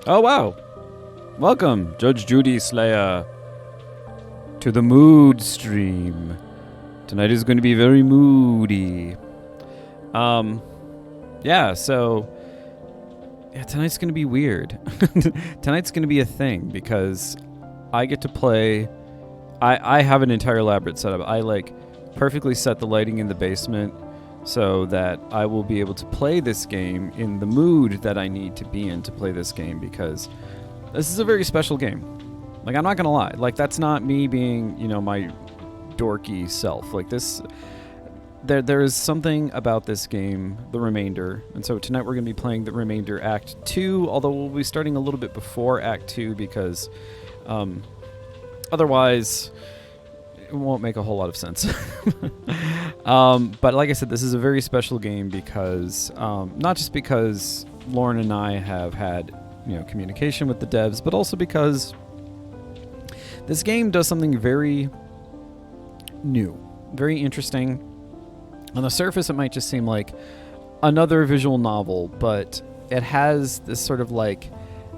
Oh, wow. Welcome, Judge Judy Slayer, to the mood stream. Tonight is going to be very moody. Yeah, so... Yeah, tonight's going to be weird. Tonight's going to be a thing because I get to play... I have an entire elaborate setup. I, perfectly set the lighting in the basement so that I will be able to play this game in the mood that I need to be in to play this game, because this is a very special game. I'm not gonna lie. That's not me being, my dorky self. This, there is something about this game, The Remainder, and so tonight we're gonna be playing The Remainder Act 2, although we'll be starting a little bit before Act 2 because, otherwise, it won't make a whole lot of sense. But like I said, this is a very special game because, not just because Lauren and I have had, communication with the devs, but also because this game does something very new, very interesting. On the surface, it might just seem like another visual novel, but it has this sort of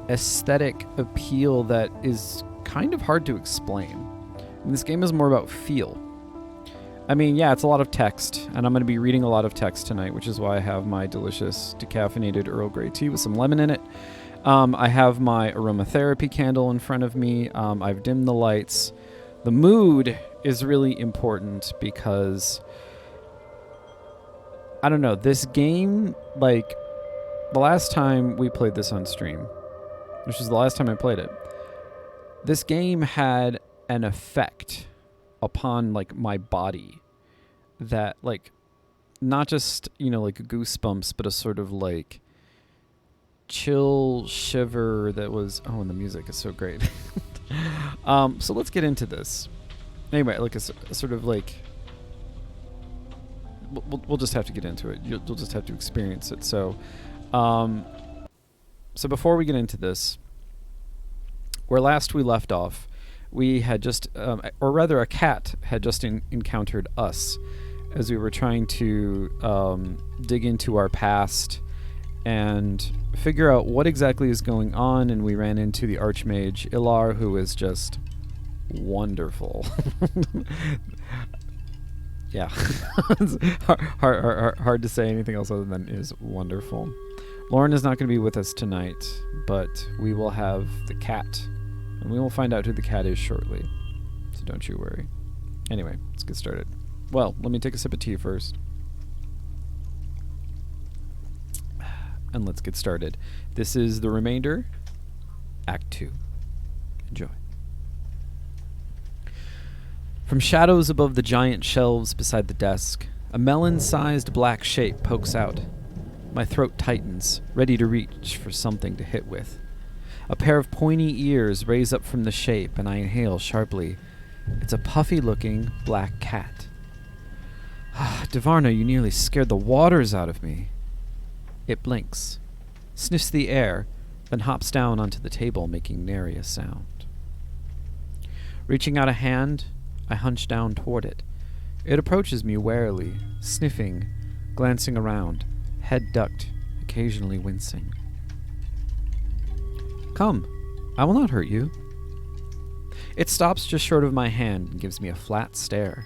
aesthetic appeal that is kind of hard to explain. And this game is more about feel. It's a lot of text, and I'm going to be reading a lot of text tonight, which is why I have my delicious decaffeinated Earl Grey tea with some lemon in it. I have my aromatherapy candle in front of me. I've dimmed the lights. The mood is really important because, I don't know, this game, the last time we played this on stream, which was the last time I played it, this game had an effect upon my body that not just goosebumps, but a sort of chill shiver that was, and the music is so great. So let's get into this anyway. A sort of we'll just have to get into it. You'll just have to experience it. So before we get into this, where last we left off, we had just, or rather a cat had just encountered us as we were trying to dig into our past and figure out what exactly is going on, and we ran into the Archmage Ilar, who is just wonderful. Yeah. It's hard to say anything else other than is wonderful. Lauren is not going to be with us tonight, but we will have the cat. And we will find out who the cat is shortly. So don't you worry. Anyway, let's get started. Well, let me take a sip of tea first. And let's get started. This is The Remainder, Act 2. Enjoy. From shadows above the giant shelves beside the desk, a melon-sized black shape pokes out. My throat tightens, ready to reach for something to hit with. A pair of pointy ears raise up from the shape, and I inhale sharply. It's a puffy-looking black cat. Devarna, you nearly scared the waters out of me. It blinks, sniffs the air, then hops down onto the table, making nary a sound. Reaching out a hand, I hunch down toward it. It approaches me warily, sniffing, glancing around, head ducked, occasionally wincing. Come, I will not hurt you. It stops just short of my hand and gives me a flat stare.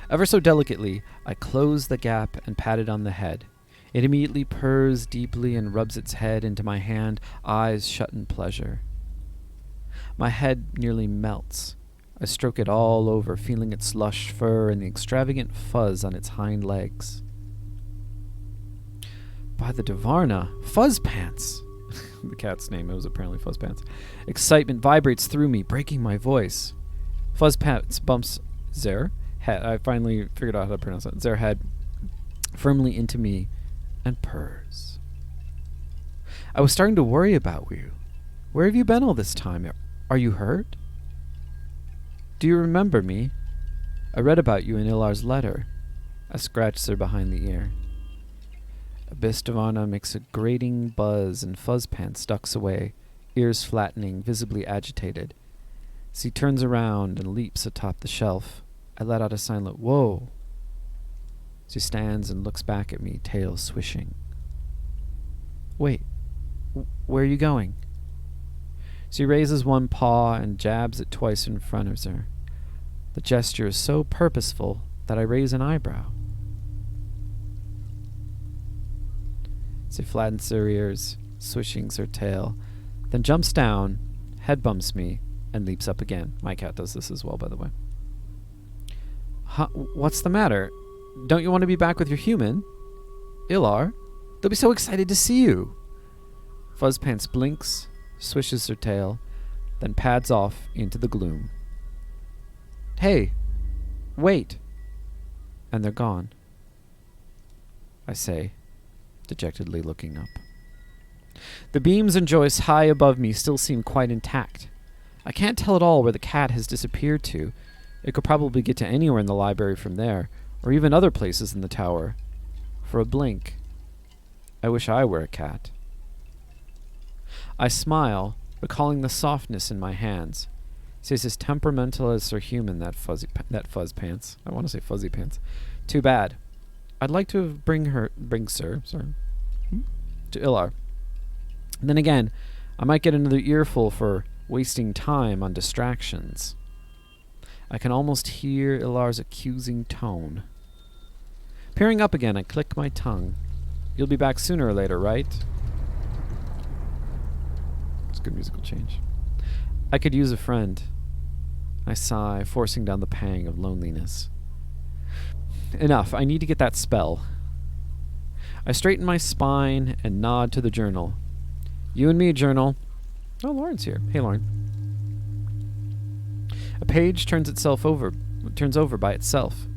Ever so delicately, I close the gap and pat it on the head. It immediately purrs deeply and rubs its head into my hand, eyes shut in pleasure. My head nearly melts. I stroke it all over, feeling its lush fur and the extravagant fuzz on its hind legs. By the Devarna, Fuzz Pants! The cat's name, it was apparently Fuzz Pants. Excitement vibrates through me, breaking my voice. Fuzz Pants bumps Zer head. I finally figured out how to pronounce it. Zer head firmly into me and purrs. I was starting to worry about you. Where have you been all this time? Are you hurt? Do you remember me? I read about you in Ilar's letter. I scratch Zer behind the ear. Abyss Devarna makes a grating buzz and Fuzzpants ducks away, ears flattening, visibly agitated. As he turns around and leaps atop the shelf, I let out a silent whoa. She stands and looks back at me, tail swishing. Wait, Where are you going? She raises one paw and jabs it twice in front of her. The gesture is so purposeful that I raise an eyebrow. She flattens her ears, swishing her tail, then jumps down, head bumps me, and leaps up again. My cat does this as well, by the way. What's the matter? Don't you want to be back with your human? Ilar, they'll be so excited to see you. Fuzzpants blinks, swishes her tail, then pads off into the gloom. Hey, wait. And they're gone. I say, dejectedly looking up. The beams and joists high above me still seem quite intact. I can't tell at all where the cat has disappeared to. It could probably get to anywhere in the library from there, or even other places in the tower. For a blink, I wish I were a cat. I smile, recalling the softness in my hands. She's as temperamental as her human, that fuzz pants. I want to say fuzzy pants. Too bad. I'd like to bring Sir to Ilar. Then again, I might get another earful for wasting time on distractions. I can almost hear Ilar's accusing tone. Peering up again, I click my tongue. You'll be back sooner or later, right? It's a good musical change. I could use a friend. I sigh, forcing down the pang of loneliness. Enough, I need to get that spell. I straighten my spine and nod to the journal. You and me, journal. Oh, Lauren's here. Hey, Lauren. A page turns over by itself.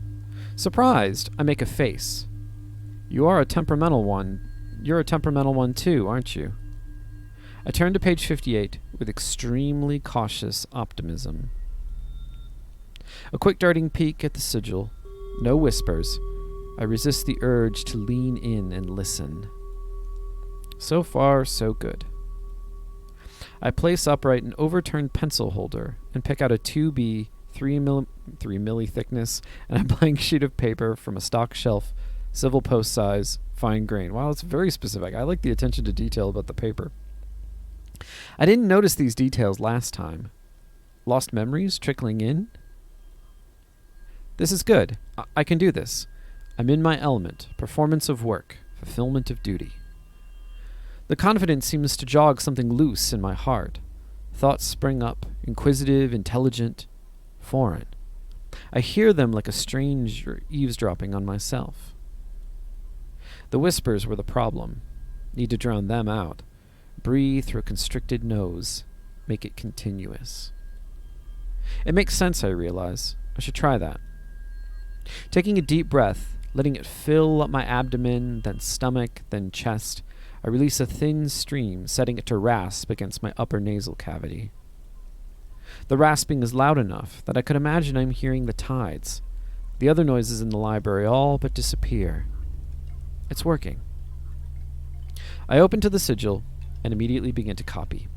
Surprised, I make a face. You're a temperamental one too, aren't you? I turn to page 58 with extremely cautious optimism. A quick darting peek at the sigil. No whispers. I resist the urge to lean in and listen. So far, so good. I place upright an overturned pencil holder and pick out a 2B 3 milli thickness and a blank sheet of paper from a stock shelf, Civil Post size, fine grain. Wow, it's very specific. I like the attention to detail about the paper. I didn't notice these details last time. Lost memories trickling in? This is good. I can do this. I'm in my element. Performance of work. Fulfillment of duty. The confidence seems to jog something loose in my heart. Thoughts spring up, inquisitive, intelligent, foreign. I hear them like a stranger eavesdropping on myself. The whispers were the problem. Need to drown them out. Breathe through a constricted nose. Make it continuous. It makes sense, I realize. I should try that. Taking a deep breath, letting it fill up my abdomen, then stomach, then chest, I release a thin stream, setting it to rasp against my upper nasal cavity. The rasping is loud enough that I could imagine I'm hearing the tides. The other noises in the library all but disappear. It's working. I open to the sigil and immediately begin to copy.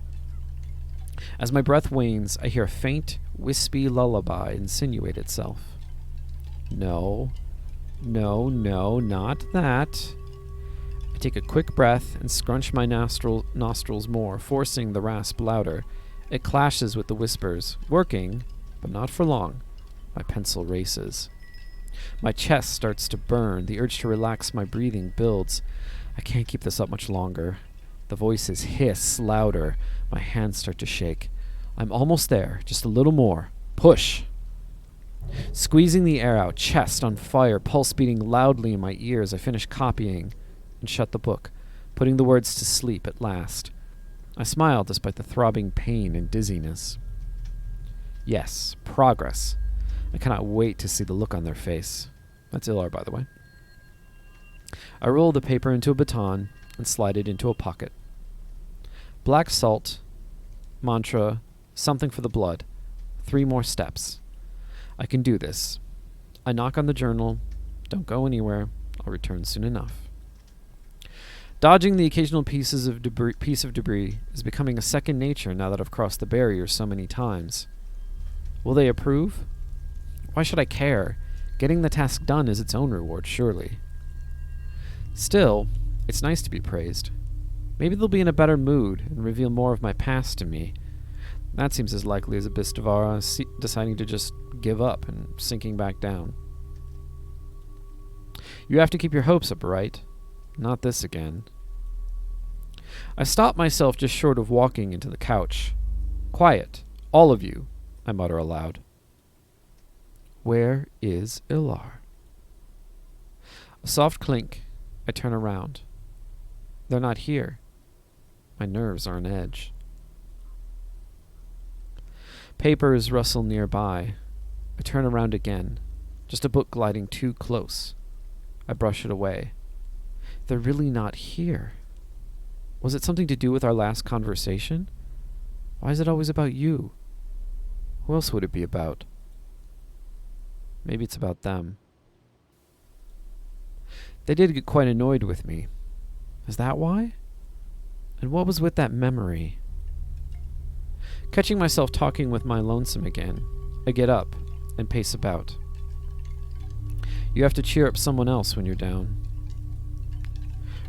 As my breath wanes, I hear a faint, wispy lullaby insinuate itself. No, not that. I take a quick breath and scrunch my nostrils more, forcing the rasp louder. It clashes with the whispers, working, but not for long. My pencil races. My chest starts to burn. The urge to relax my breathing builds. I can't keep this up much longer. The voices hiss louder. My hands start to shake. I'm almost there. Just a little more. Push. Squeezing the air out, chest on fire, pulse beating loudly in my ears, I finish copying and shut the book, putting the words to sleep at last. I smile despite the throbbing pain and dizziness. Yes, progress. I cannot wait to see the look on their face. That's Ilar, by the way. I roll the paper into a baton and slide it into a pocket. Black salt, mantra, something for the blood. 3 more steps. I can do this. I knock on the journal. Don't go anywhere. I'll return soon enough. Dodging the occasional piece of debris is becoming a second nature now that I've crossed the barrier so many times. Will they approve? Why should I care? Getting the task done is its own reward, surely. Still, it's nice to be praised. Maybe they'll be in a better mood and reveal more of my past to me. That seems as likely as Abistavara deciding to just give up and sinking back down. You have to keep your hopes up, right? Not this again. I stopped myself just short of walking into the couch. Quiet, all of you, I mutter aloud. Where is Ilar? A soft clink. I turn around. They're not here. My nerves are on edge. Papers rustle nearby. I turn around again. Just a book gliding too close. I brush it away. They're really not here. Was it something to do with our last conversation? Why is it always about you? Who else would it be about? Maybe it's about them. They did get quite annoyed with me. Is that why? And what was with that memory? Catching myself talking with my lonesome again, I get up and pace about. You have to cheer up someone else when you're down.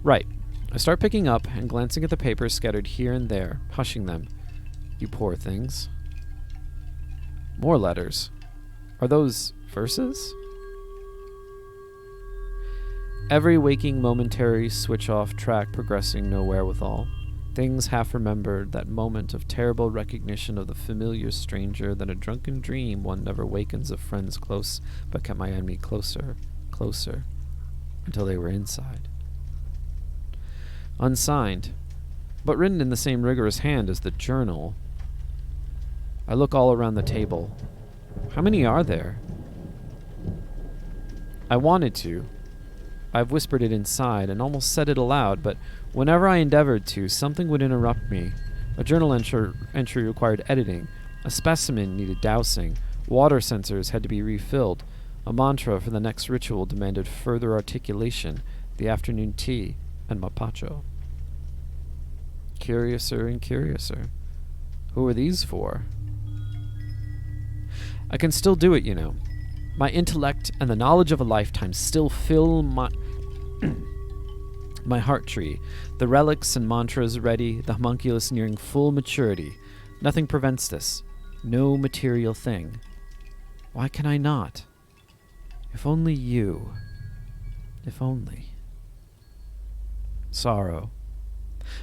Right. I start picking up and glancing at the papers scattered here and there, hushing them. You poor things. More letters. Are those verses? Every waking momentary switch-off track progressing nowhere withal. Things half remembered, that moment of terrible recognition of the familiar stranger, then a drunken dream one never wakens of friends close, but kept my enemy closer, closer, until they were inside. Unsigned, but written in the same rigorous hand as the journal. I look all around the table. How many are there? I wanted to. I've whispered it inside and almost said it aloud, but whenever I endeavored to, something would interrupt me. A journal entry required editing. A specimen needed dousing. Water sensors had to be refilled. A mantra for the next ritual demanded further articulation, the afternoon tea, and mapacho. Curiouser and curiouser. Who are these for? I can still do it, you know. My intellect and the knowledge of a lifetime still fill my my heart tree. The relics and mantras ready, the homunculus nearing full maturity. Nothing prevents this. No material thing. Why can I not? If only you. If only. Sorrow.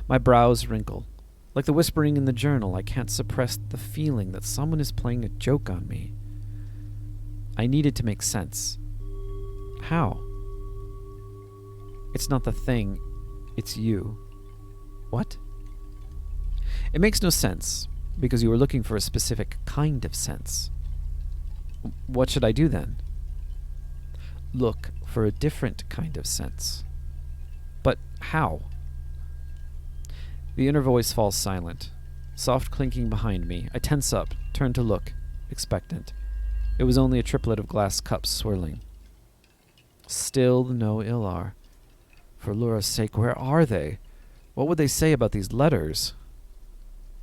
My brows wrinkle. Like the whispering in the journal, I can't suppress the feeling that someone is playing a joke on me. I needed to make sense. How? It's not the thing, it's you. What? It makes no sense, because you were looking for a specific kind of sense. What should I do then? Look for a different kind of sense. But how? The inner voice falls silent. Soft clinking behind me. I tense up, turn to look, expectant. It was only a triplet of glass cups swirling. Still no Ilar. For Lura's sake, where are they? What would they say about these letters?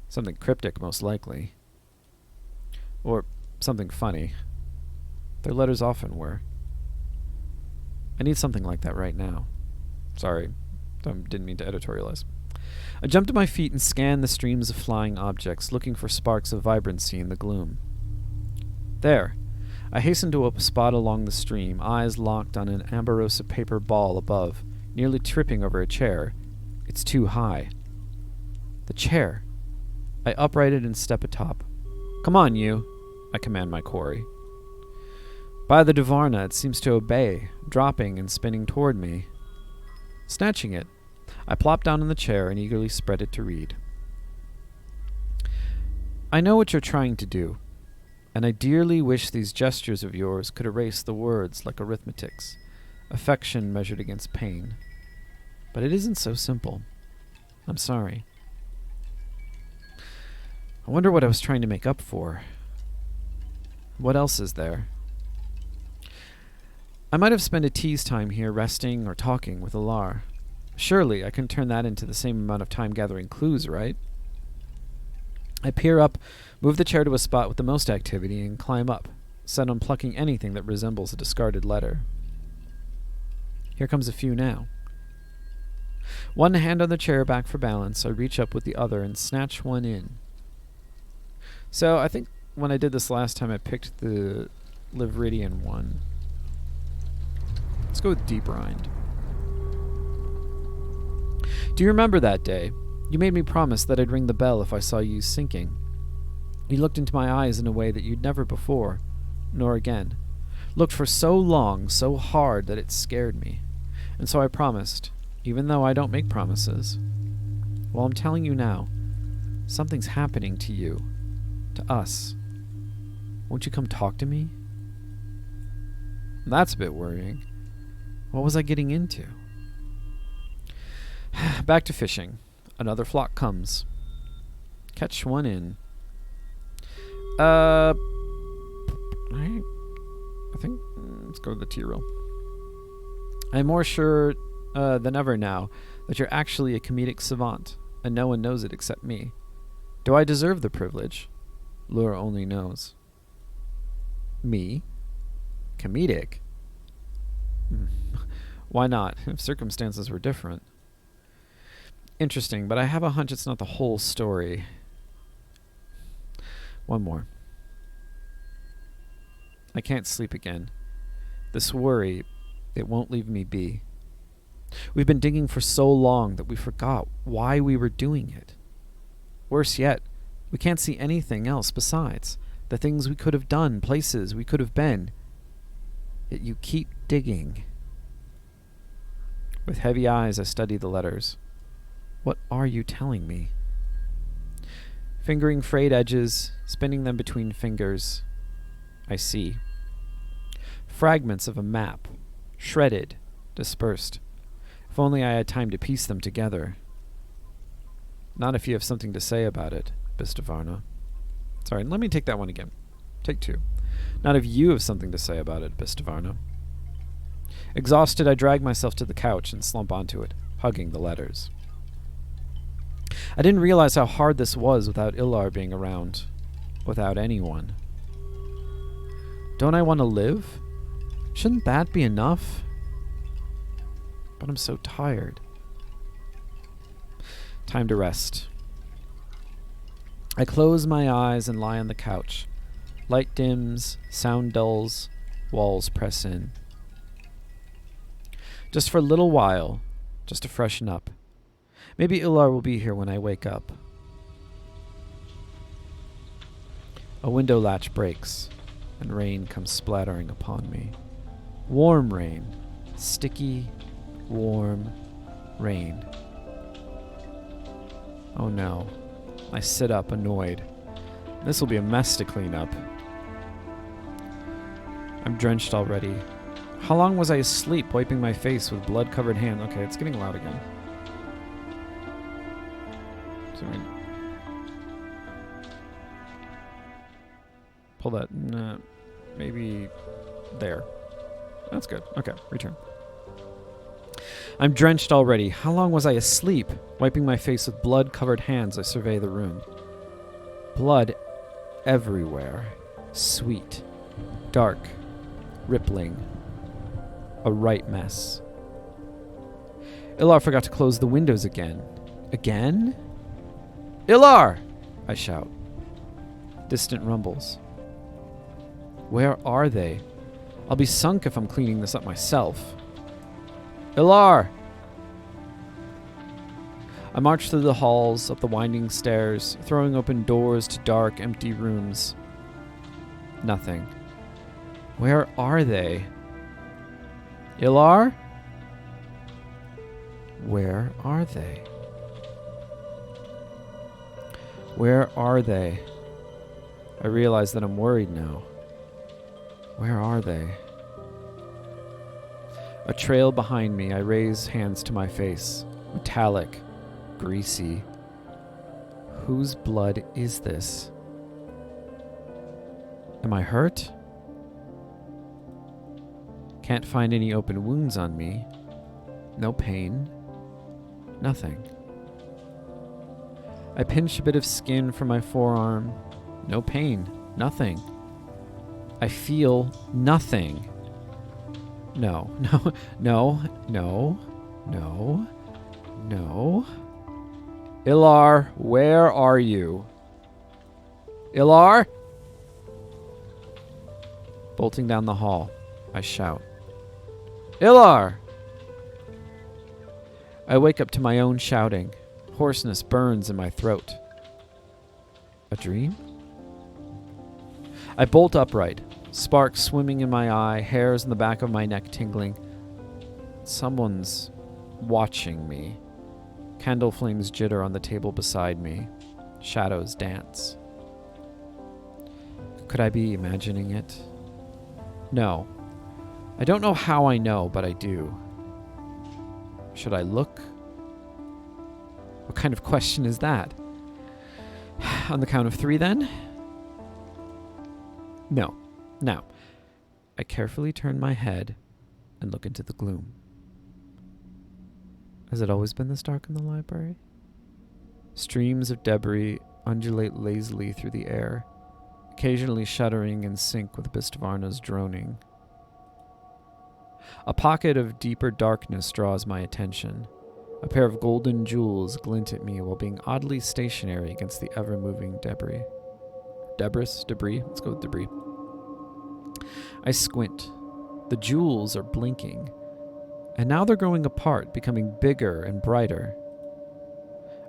Something cryptic, most likely. Or something funny. Their letters often were. I need something like that right now. Sorry, didn't mean to editorialize. I jumped to my feet and scanned the streams of flying objects, looking for sparks of vibrancy in the gloom. There. I hastened to a spot along the stream, eyes locked on an amberosa paper ball above, nearly tripping over a chair. It's too high. The chair. I uprighted and step atop. Come on, you, I command my quarry. By the Duvarna, it seems to obey, dropping and spinning toward me. Snatching it, I plop down in the chair and eagerly spread it to read. I know what you're trying to do, and I dearly wish these gestures of yours could erase the words like arithmetics, affection measured against pain. But it isn't so simple. I'm sorry. I wonder what I was trying to make up for. What else is there? I might have spent a tease time here resting or talking with Ilar. Surely I can turn that into the same amount of time gathering clues, right? I peer up, move the chair to a spot with the most activity, and climb up, set on plucking anything that resembles a discarded letter. Here comes a few now. One hand on the chair back for balance, I reach up with the other and snatch one in. So I think when I did this last time, I picked the Livridian one. Let's go with Deep Rind. Do you remember that day? You made me promise that I'd ring the bell if I saw you sinking. You looked into my eyes in a way that you'd never before, nor again. Looked for so long, so hard that it scared me. And so I promised, even though I don't make promises. Well, I'm telling you now, something's happening to you, to us. Won't you come talk to me? That's a bit worrying. What was I getting into? Back to fishing. Another flock comes. Catch one in. Alright. I think let's go to the T-roll. I'm more sure than ever now that you're actually a comedic savant, and no one knows it except me. Do I deserve the privilege? Lure only knows. Me? Comedic? Why not, if circumstances were different? Interesting, but I have a hunch it's not the whole story. One more. I can't sleep again. This worry, it won't leave me be. We've been digging for so long that we forgot why we were doing it. Worse yet, we can't see anything else besides the things we could have done, places we could have been. Yet you keep digging. With heavy eyes, I study the letters. What are you telling me? Fingering frayed edges, spinning them between fingers, I see. Fragments of a map, shredded, dispersed. If only I had time to piece them together. Not if you have something to say about it, Bistavarna. Sorry, let me take that one again. Take two. Not if you have something to say about it, Bistavarna. Exhausted, I drag myself to the couch and slump onto it, hugging the letters. I didn't realize how hard this was without Ilar being around. Without anyone. Don't I want to live? Shouldn't that be enough? But I'm so tired. Time to rest. I close my eyes and lie on the couch. Light dims, sound dulls, walls press in. Just for a little while, just to freshen up. Maybe Ilar will be here when I wake up. A window latch breaks, and rain comes splattering upon me. Warm rain. Sticky, warm rain. Oh no. I sit up, annoyed. This will be a mess to clean up. I'm drenched already. How long was I asleep, wiping my face with blood-covered hands? Okay, it's getting loud again. Sorry. Pull that. Nah, maybe there. That's good. Okay, return. I'm drenched already. How long was I asleep? Wiping my face with blood-covered hands, I survey the room. Blood everywhere. Sweet. Dark. Rippling. A right mess. Ilar forgot to close the windows again. Again? Ilar! I shout. Distant rumbles. Where are they? I'll be sunk if I'm cleaning this up myself. Ilar! I march through the halls, up the winding stairs, throwing open doors to dark, empty rooms. Nothing. Where are they? Ilar? Where are they? Where are they? I realize that I'm worried now. Where are they? A trail behind me, I raise hands to my face. Metallic. Greasy. Whose blood is this? Am I hurt? Can't find any open wounds on me. No pain. Nothing. I pinch a bit of skin from my forearm. No pain. Nothing. I feel nothing. No. No. Ilar, where are you? Ilar? Bolting down the hall, I shout. Ilar! I wake up to my own shouting. Hoarseness burns in my throat. A dream? I bolt upright, sparks swimming in my eye, hairs in the back of my neck tingling. Someone's watching me. Candle flames jitter on the table beside me. Shadows dance. Could I be imagining it? No. I don't know how I know, but I do. Should I look? What kind of question is that? On the count of 3, then? No. Now, I carefully turn my head and look into the gloom. Has it always been this dark in the library? Streams of debris undulate lazily through the air, occasionally shuddering in sync with Bistvarna's droning. A pocket of deeper darkness draws my attention. A pair of golden jewels glint at me while being oddly stationary against the ever-moving debris. Debris? Let's go with debris. I squint. The jewels are blinking, and now they're growing apart, becoming bigger and brighter.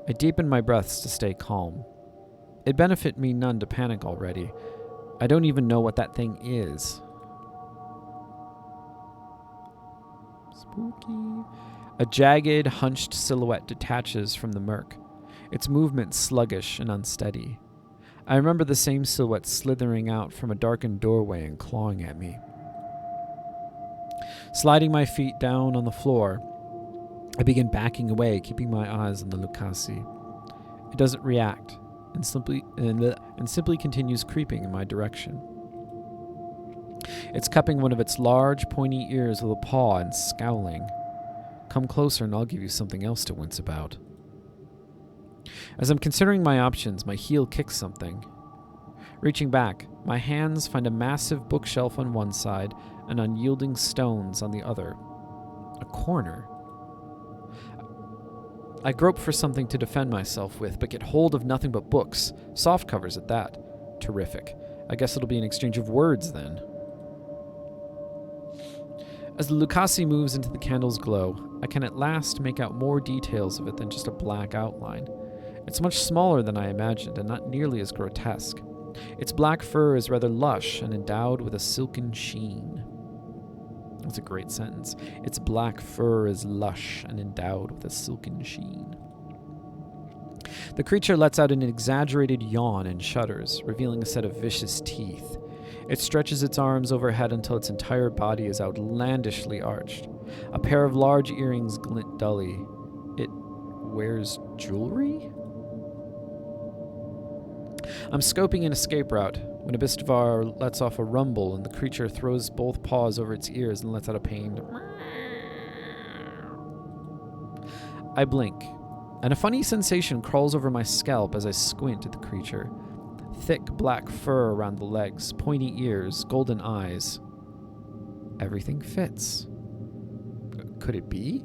I deepen my breaths to stay calm. It benefit me none to panic already. I don't even know what that thing is. Spooky. A jagged, hunched silhouette detaches from the murk, its movement sluggish and unsteady. I remember the same silhouette slithering out from a darkened doorway and clawing at me. Sliding my feet down on the floor, I begin backing away, keeping my eyes on the Lucasi. It doesn't react, and simply continues creeping in my direction. It's cupping one of its large, pointy ears with a paw and scowling. Come closer and I'll give you something else to wince about. As I'm considering my options, my heel kicks something. Reaching back, my hands find a massive bookshelf on one side and unyielding stones on the other. A corner. I grope for something to defend myself with, but get hold of nothing but books, soft covers at that. Terrific. I guess it'll be an exchange of words then. As the Lucasi moves into the candle's glow, I can at last make out more details of it than just a black outline. It's much smaller than I imagined and not nearly as grotesque. Its black fur is rather lush and endowed with a silken sheen. That's a great sentence. Its black fur is lush and endowed with a silken sheen. The creature lets out an exaggerated yawn and shudders, revealing a set of vicious teeth. It stretches its arms overhead until its entire body is outlandishly arched. A pair of large earrings glint dully. It wears jewelry? I'm scoping an escape route when a Bistvar lets off a rumble and the creature throws both paws over its ears and lets out a pained I blink, and a funny sensation crawls over my scalp as I squint at the creature. Thick black fur around the legs, pointy ears, golden eyes. Everything fits. Could it be?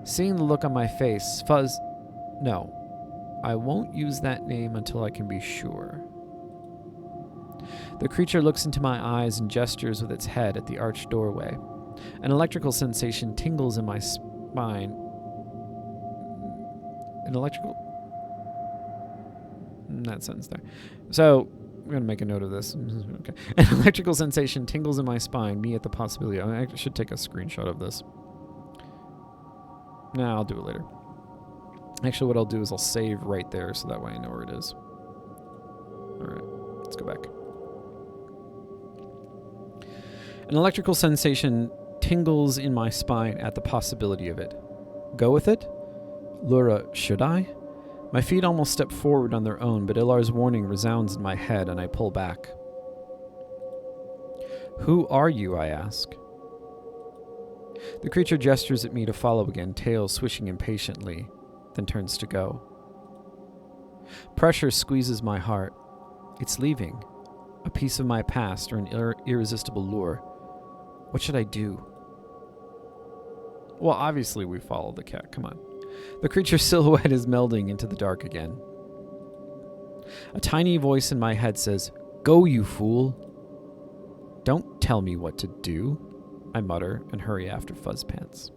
Seeing the look on my face, No. I won't use that name until I can be sure. The creature looks into my eyes and gestures with its head at the arched doorway. An electrical sensation tingles in my spine. That sentence there. So, I'm going to make a note of this. Okay. An electrical sensation tingles in my spine, me at the possibility. I should take a screenshot of this. Nah, I'll do it later. Actually, what I'll do is I'll save right there so that way I know where it is. Alright, let's go back. An electrical sensation tingles in my spine at the possibility of it. Go with it? Lura, should I? My feet almost step forward on their own, but Ilar's warning resounds in my head and I pull back. Who are you, I ask. The creature gestures at me to follow again, tail swishing impatiently, then turns to go. Pressure squeezes my heart. It's leaving. A piece of my past or an irresistible lure. What should I do? Well, obviously we follow the cat. Come on. The creature's silhouette is melding into the dark again. A tiny voice in my head says, "Go, you fool." "Don't tell me what to do," I mutter and hurry after Fuzzpants.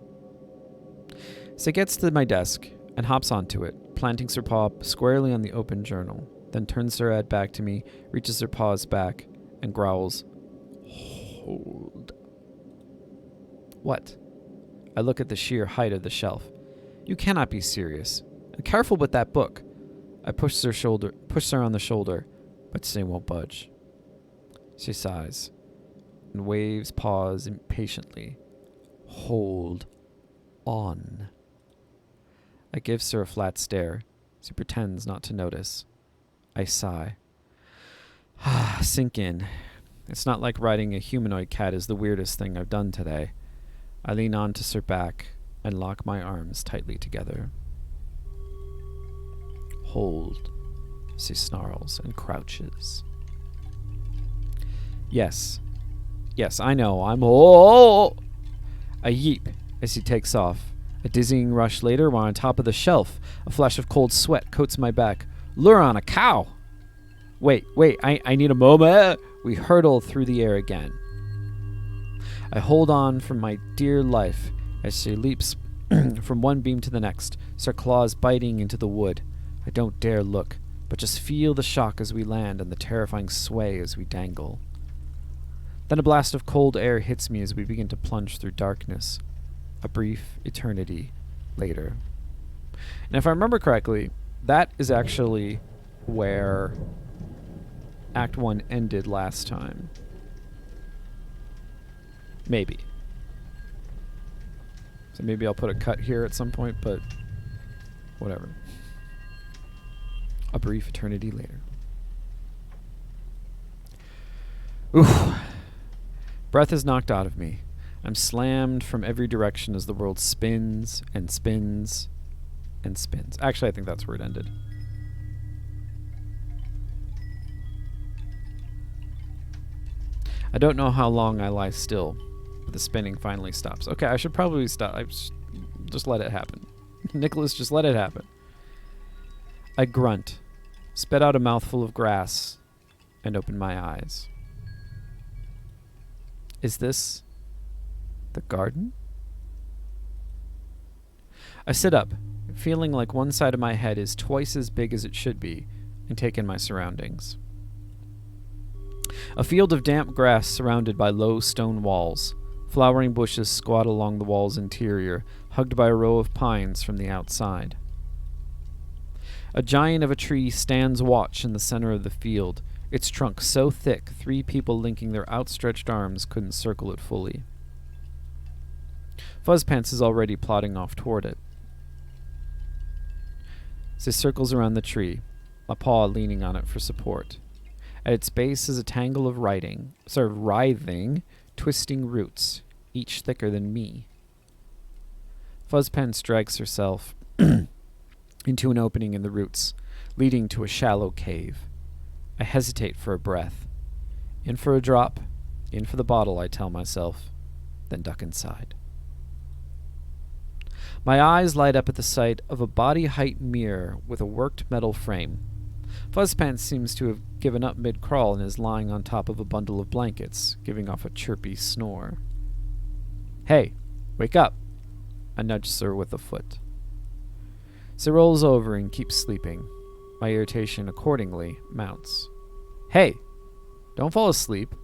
So it gets to my desk and hops onto it, planting her paw squarely on the open journal, then turns her head back to me, reaches her paws back, and growls, "Hold." What? I look at the sheer height of the shelf. You cannot be serious. And careful with that book. I push her on the shoulder, but she won't budge. She sighs and waves paws impatiently. Hold on. I gives her a flat stare. She pretends not to notice. I sigh. Sink in. It's not like riding a humanoid cat is the weirdest thing I've done today. I lean onto her back and lock my arms tightly together. Hold, she snarls and crouches. Yes, I know, I'm I yeep as he takes off. A dizzying rush later, we're on top of the shelf. A flash of cold sweat coats my back. Lure on a cow! Wait, I need a moment. We hurtle through the air again. I hold on for my dear life as she leaps from one beam to the next, her claws biting into the wood. I don't dare look, but just feel the shock as we land and the terrifying sway as we dangle. Then a blast of cold air hits me as we begin to plunge through darkness. A brief eternity later. And if I remember correctly, that is actually where Act 1 ended last time. Maybe. So maybe I'll put a cut here at some point, but whatever. A brief eternity later. Oof. Breath is knocked out of me. I'm slammed from every direction as the world spins and spins and spins. Actually, I think that's where it ended. I don't know how long I lie still, but the spinning finally stops. Okay, I should probably stop. Just let it happen. Nicholas, just let it happen. I grunt, spit out a mouthful of grass, and open my eyes. Is this the garden? I sit up, feeling like one side of my head is twice as big as it should be, and take in my surroundings. A field of damp grass surrounded by low stone walls. Flowering bushes squat along the wall's interior, hugged by a row of pines from the outside. A giant of a tree stands watch in the center of the field, its trunk so thick 3 people linking their outstretched arms couldn't circle it fully. Fuzzpants is already plodding off toward it. As it circles around the tree, a paw leaning on it for support. At its base is a tangle of writhing, twisting roots, each thicker than me. Fuzzpants drags herself into an opening in the roots, leading to a shallow cave. I hesitate for a breath. In for a drop, in for the bottle, I tell myself, then duck inside. My eyes light up at the sight of a body-height mirror with a worked metal frame. Fuzzpants seems to have given up mid-crawl and is lying on top of a bundle of blankets, giving off a chirpy snore. Hey, wake up! I nudge her with a foot. She rolls over and keeps sleeping. My irritation accordingly mounts. Hey, don't fall asleep.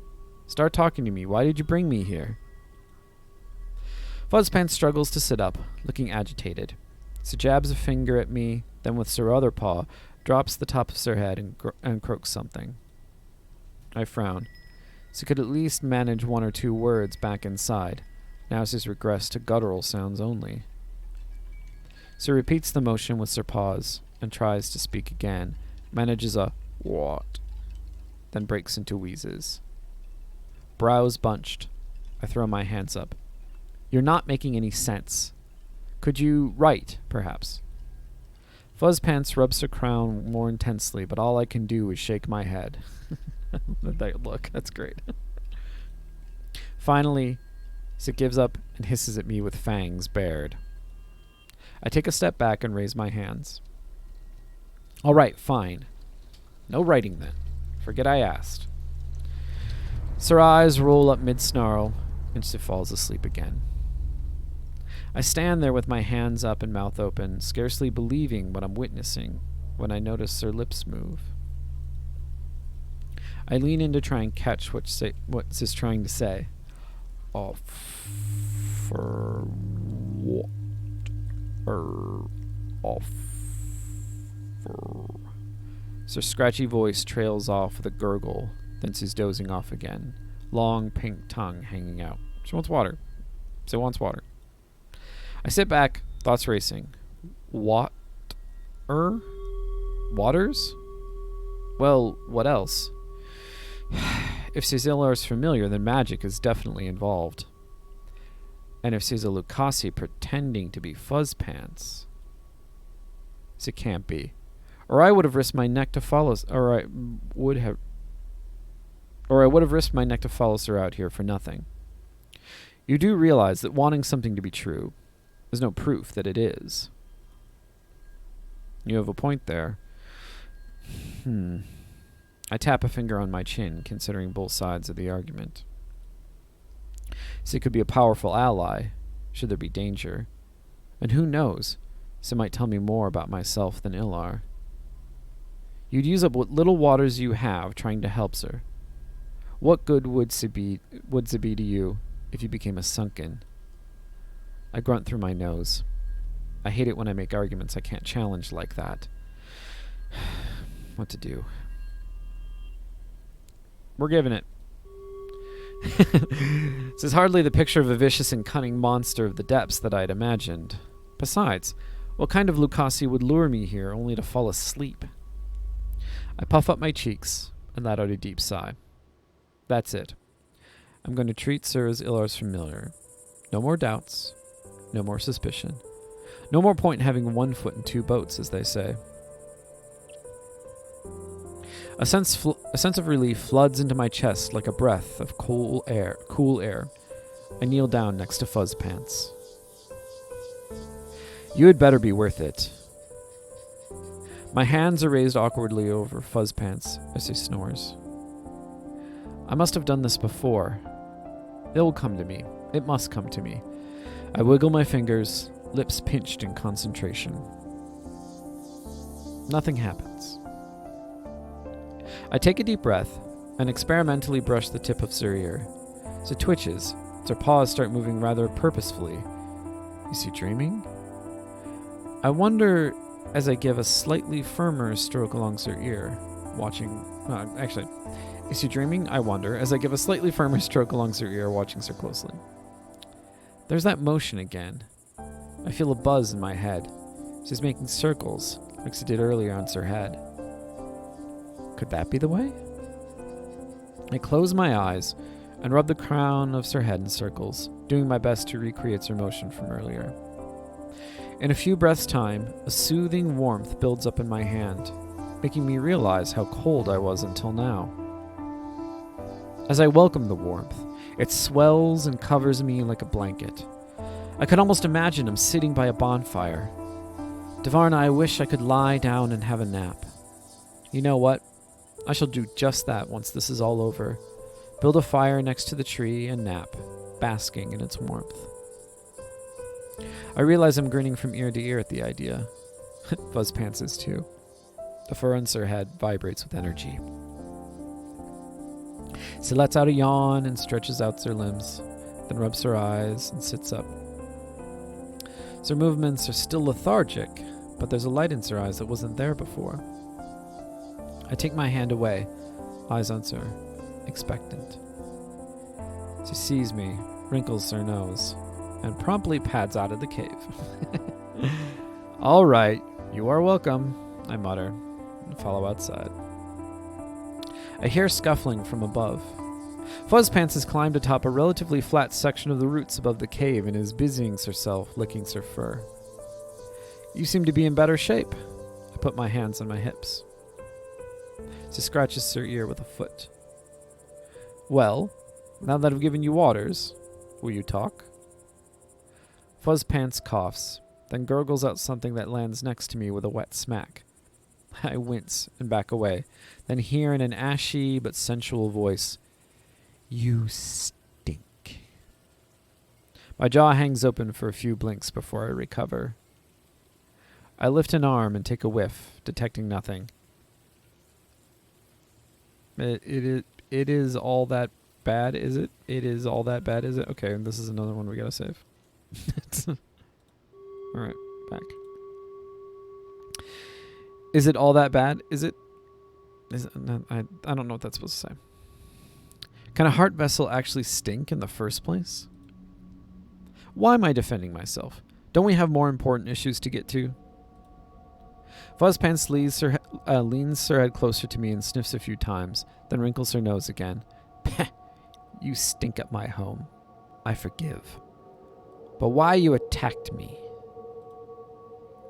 Start talking to me. Why did you bring me here? Fuzzpants struggles to sit up, looking agitated. She jabs a finger at me, then with her other paw, drops the top of her head and croaks something. I frown. She could at least manage 1 or 2 words back inside. Now she's regressed to guttural sounds only. She repeats the motion with her paws and tries to speak again, manages a what, then breaks into wheezes. Brows bunched. I throw my hands up. You're not making any sense. Could you write, perhaps? Fuzzpants rubs her crown more intensely, but all I can do is shake my head. That look, that's great. Finally, As it gives up and hisses at me with fangs bared. I take a step back and raise my hands. All right, fine. No writing then. Forget I asked. Her eyes roll up mid-snarl, and she falls asleep again. I stand there with my hands up and mouth open, scarcely believing what I'm witnessing, when I notice her lips move. I lean in to try and catch what she's trying to say. Offer what? Offer. Her scratchy voice trails off with a gurgle, then she's dozing off again, long pink tongue hanging out. She wants water. She wants water. I sit back, thoughts racing. Waters? Well, what else? If Ilar's familiar, then magic is definitely involved. And if she's a Lucasi pretending to be Fuzzpants, it can't be. Or I would have risked my neck to follow. Or I would have risked my neck to follow her out here for nothing. You do realize that wanting something to be true is no proof that it is. You have a point there. I tap a finger on my chin, considering both sides of the argument. She could be a powerful ally, should there be danger. And who knows, she might tell me more about myself than Ilar. You'd use up what little waters you have trying to help her. What good would it be to you if you became a sunken? I grunt through my nose. I hate it when I make arguments I can't challenge like that. What to do? We're giving it. This is hardly the picture of a vicious and cunning monster of the depths that I'd imagined. Besides, what kind of Lucasi would lure me here only to fall asleep? I puff up my cheeks and let out a deep sigh. That's it. I'm going to treat Sir as Ilar's familiar. No more doubts. No more suspicion. No more point in having one foot in two boats, as they say. A sense of relief floods into my chest like a breath of cool air. I kneel down next to Fuzzpants. You had better be worth it. My hands are raised awkwardly over Fuzzpants as he snores. I must have done this before. It will come to me. It must come to me. I wiggle my fingers, lips pinched in concentration. Nothing happens. I take a deep breath and experimentally brush the tip of her ear. As it twitches, her paws start moving rather purposefully. Is he dreaming? I wonder as I give a slightly firmer stroke along her ear, watching... is she dreaming? I wonder as I give a slightly firmer stroke along her ear, watching her closely. There's that motion again. I feel a buzz in my head. She's making circles, like she did earlier on her head. Could that be the way? I close my eyes and rub the crown of her head in circles, doing my best to recreate her motion from earlier. In a few breaths' time, a soothing warmth builds up in my hand, making me realize how cold I was until now. As I welcome the warmth, it swells and covers me like a blanket. I could almost imagine him sitting by a bonfire. Devarna, I wish I could lie down and have a nap. You know what? I shall do just that once this is all over. Build a fire next to the tree and nap, basking in its warmth. I realize I'm grinning from ear to ear at the idea. Fuzzpants is too. The fur on her head vibrates with energy. She lets out a yawn and stretches out her limbs, then rubs her eyes and sits up. Her movements are still lethargic, but there's a light in her eyes that wasn't there before. I take my hand away, eyes on her, expectant. She sees me, wrinkles her nose, and promptly pads out of the cave. All right, you are welcome, I mutter, and follow outside. I hear scuffling from above. Fuzzpants has climbed atop a relatively flat section of the roots above the cave and is busying herself licking her fur. You seem to be in better shape. I put my hands on my hips. She scratches her ear with a foot. Well, now that I've given you waters, Will you talk? Fuzzpants coughs, then gurgles out something that lands next to me with a wet smack. I wince and back away, then hear in an ashy but sensual voice, "You stink." My jaw hangs open for a few blinks before I recover. I lift an arm and take a whiff, detecting nothing. It is all that bad, is it? It is all that bad, is it? Okay, and this is another one we gotta save. Alright, back. Is it all that bad? Is it? I don't know what that's supposed to say. Can a heart vessel actually stink in the first place? Why am I defending myself? Don't we have more important issues to get to? Fuzzpants leans her head closer to me and sniffs a few times, then wrinkles her nose again. Peh, you stink at my home. I forgive. But why you attacked me?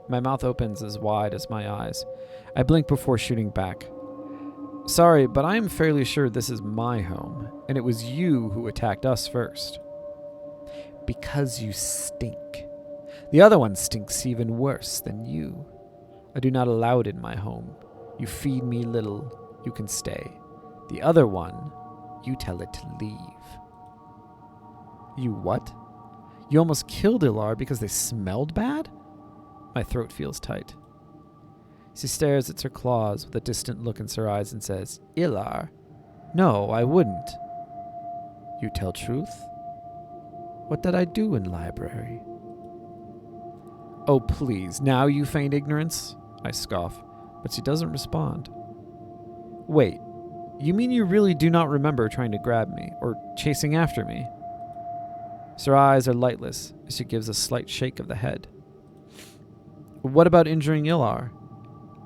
My mouth opens as wide as my eyes. I blink before shooting back. Sorry, but I am fairly sure this is my home, and it was you who attacked us first. Because you stink. The other one stinks even worse than you. I do not allow it in my home. You feed me little, you can stay. The other one, you tell it to leave. You what? You almost killed Ilar because they smelled bad? My throat feels tight. She stares at her claws with a distant look in her eyes and says, Ilar? No, I wouldn't. You tell truth? What did I do in library? Oh, please, now you feign ignorance? I scoff, but she doesn't respond. Wait, you mean you really do not remember trying to grab me, or chasing after me? Her eyes are lightless as she gives a slight shake of the head. What about injuring Ilar?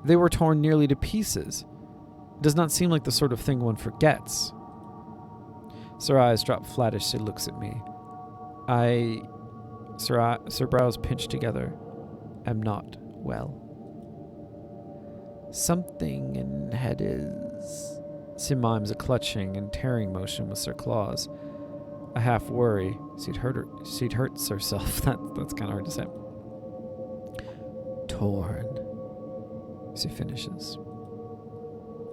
They were torn nearly to pieces. It does not seem like the sort of thing one forgets. Her eyes drop flat as she looks at me. Her brows pinch together. Am not well. Something in head is... She mimes a clutching and tearing motion with her claws. I half worry she'd hurt herself. That's kind of hard to say. Torn. She finishes.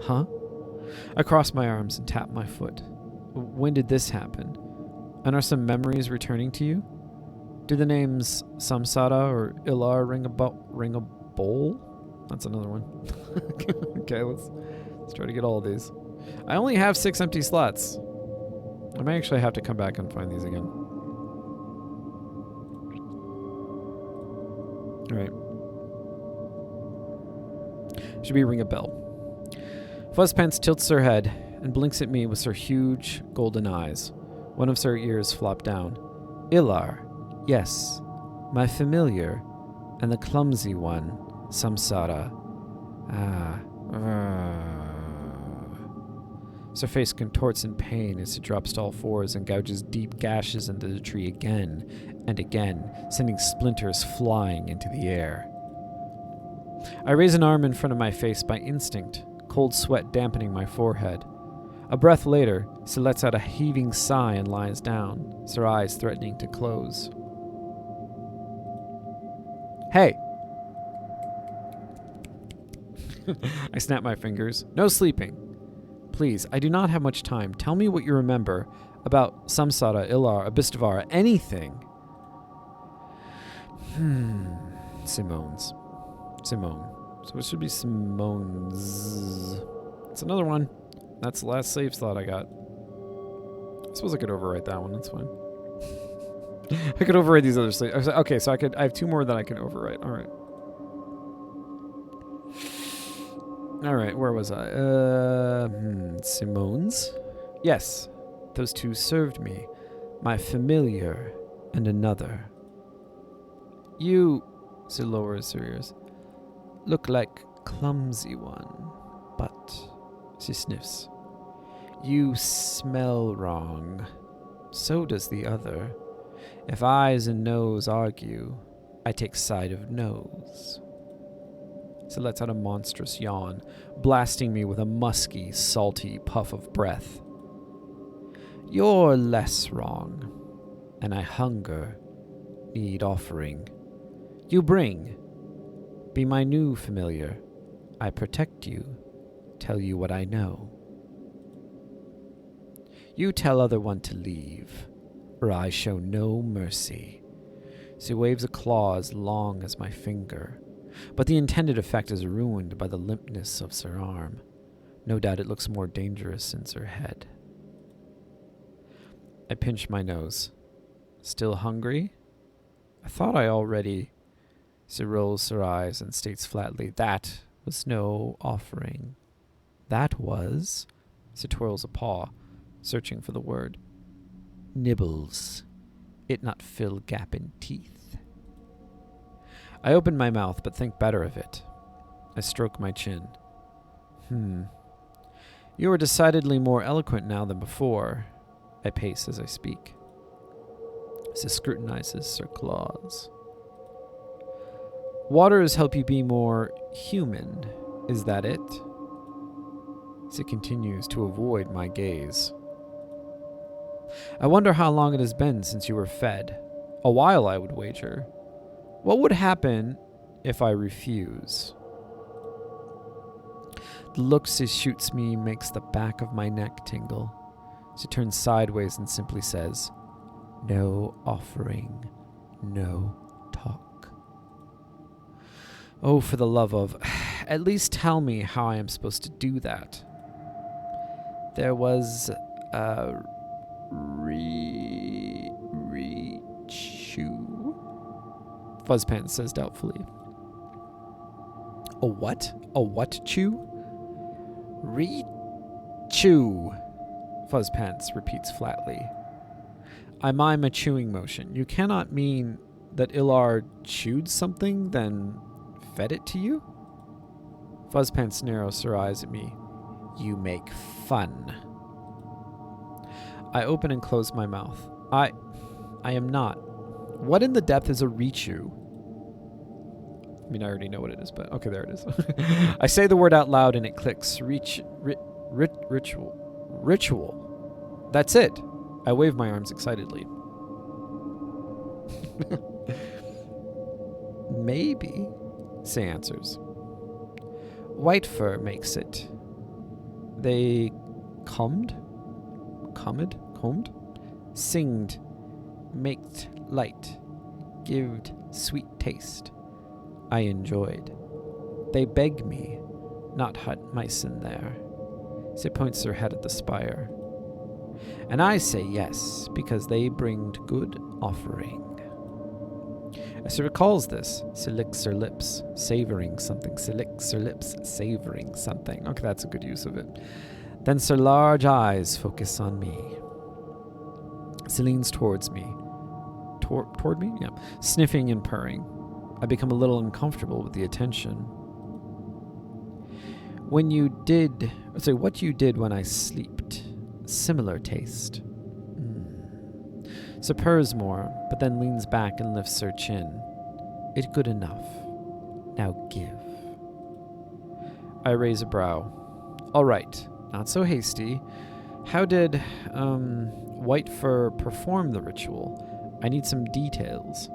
Huh? I cross my arms and tap my foot. When did this happen? And are some memories returning to you? Do the names Samsara or Ilar ring a bowl? That's another one. Okay, let's try to get all of these. I only have 6 empty slots. I may actually have to come back and find these again. Alright. Should be ring a bell. Fuzzpants tilts her head and blinks at me with her huge golden eyes. One of her ears flop down. Ilar, yes, my familiar, and the clumsy one, Samsara. Her face contorts in pain as she drops to all fours and gouges deep gashes into the tree again and again, sending splinters flying into the air. I raise an arm in front of my face by instinct, cold sweat dampening my forehead. A breath later, she lets out a heaving sigh and lies down, her eyes threatening to close. Hey! I snap my fingers. No sleeping. Please, I do not have much time. Tell me what you remember about Samsara, Ilar, Abhistvara, anything. Simone. So it should be Simone's. It's another one. That's the last save slot I got. I suppose I could overwrite that one. That's fine. I could overwrite these other saves. Okay, so I have 2 more that I can overwrite. All right. All right, where was I? Simone's? Yes, those 2 served me. My familiar and another. You, she lowers her ears, look like clumsy one, but, she sniffs. You smell wrong. So does the other. If eyes and nose argue, I take side of nose. She lets out a monstrous yawn, blasting me with a musky, salty puff of breath. You're less wrong. and I hunger, need offering. You bring. Be my new familiar. I protect you, tell you what I know. You tell other one to leave, or I show no mercy. She waves a claw as long as my finger, but the intended effect is ruined by the limpness of her arm. No doubt it looks more dangerous since her head. I pinch my nose. Still hungry? I thought I already... She rolls her eyes and states flatly, that was no offering. That was... She twirls a paw, searching for the word. Nibbles. It not fill gap in teeth. I open my mouth, but think better of it. I stroke my chin. You are decidedly more eloquent now than before. I pace as I speak. She scrutinizes her claws. Waters help you be more human. Is that it? She continues to avoid my gaze. I wonder how long it has been since you were fed. A while, I would wager. What would happen if I refuse? The look she shoots me makes the back of my neck tingle. She turns sideways and simply says, no offering, no talk. Oh, for the love of... At least tell me how I am supposed to do that. There was a... Rechew? Fuzzpants says doubtfully. A what? A what chew? Rechew, Fuzzpants repeats flatly. I mime a chewing motion. You cannot mean that Ilar chewed something, then fed it to you? Fuzzpants narrows her eyes at me. You make fun. I open and close my mouth. I am not. What in the depth is a rechew? I mean, I already know what it is, but okay, there it is. I say the word out loud and it clicks. Ritual. That's it. I wave my arms excitedly. Maybe, she answers. White fur makes it. They combed, singed, maked light, gived sweet taste. I enjoyed. They beg me, not hut mice in there. She points her head at the spire. And I say yes, because they bringed good offering. As she recalls this, she licks her lips, savoring something. She licks her lips, savoring something. Okay, that's a good use of it. Then her large eyes focus on me. She leans towards me. Toward me? Yeah. Sniffing and purring. I become a little uncomfortable with the attention. What you did when I sleeped. Similar taste. So purrs more, but then leans back and lifts her chin. It good enough. Now give. I raise a brow. All right, not so hasty. How did, White Fur perform the ritual? I need some details.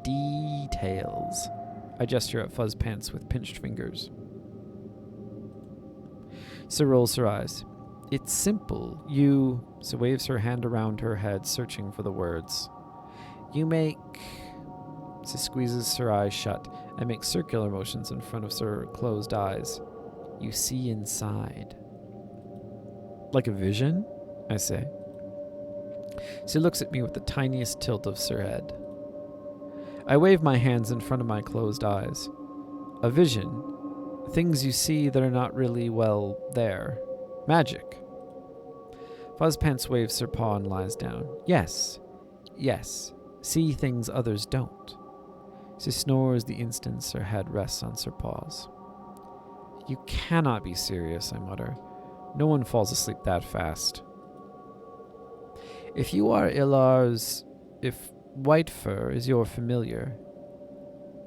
Details. I gesture at Fuzzpants with pinched fingers. So rolls her eyes. It's simple. So waves her hand around her head, searching for the words. You make... She squeezes her eyes shut and makes circular motions in front of her closed eyes. You see inside. Like a vision? I say. She looks at me with the tiniest tilt of her head. I wave my hands in front of my closed eyes. A vision. Things you see that are not really, well, there. Magic. Fuzzpants waves her paw and lies down. Yes. See things others don't. She snores the instant her head rests on her paws. You cannot be serious, I mutter. No one falls asleep that fast. If you are if White Fur is your familiar,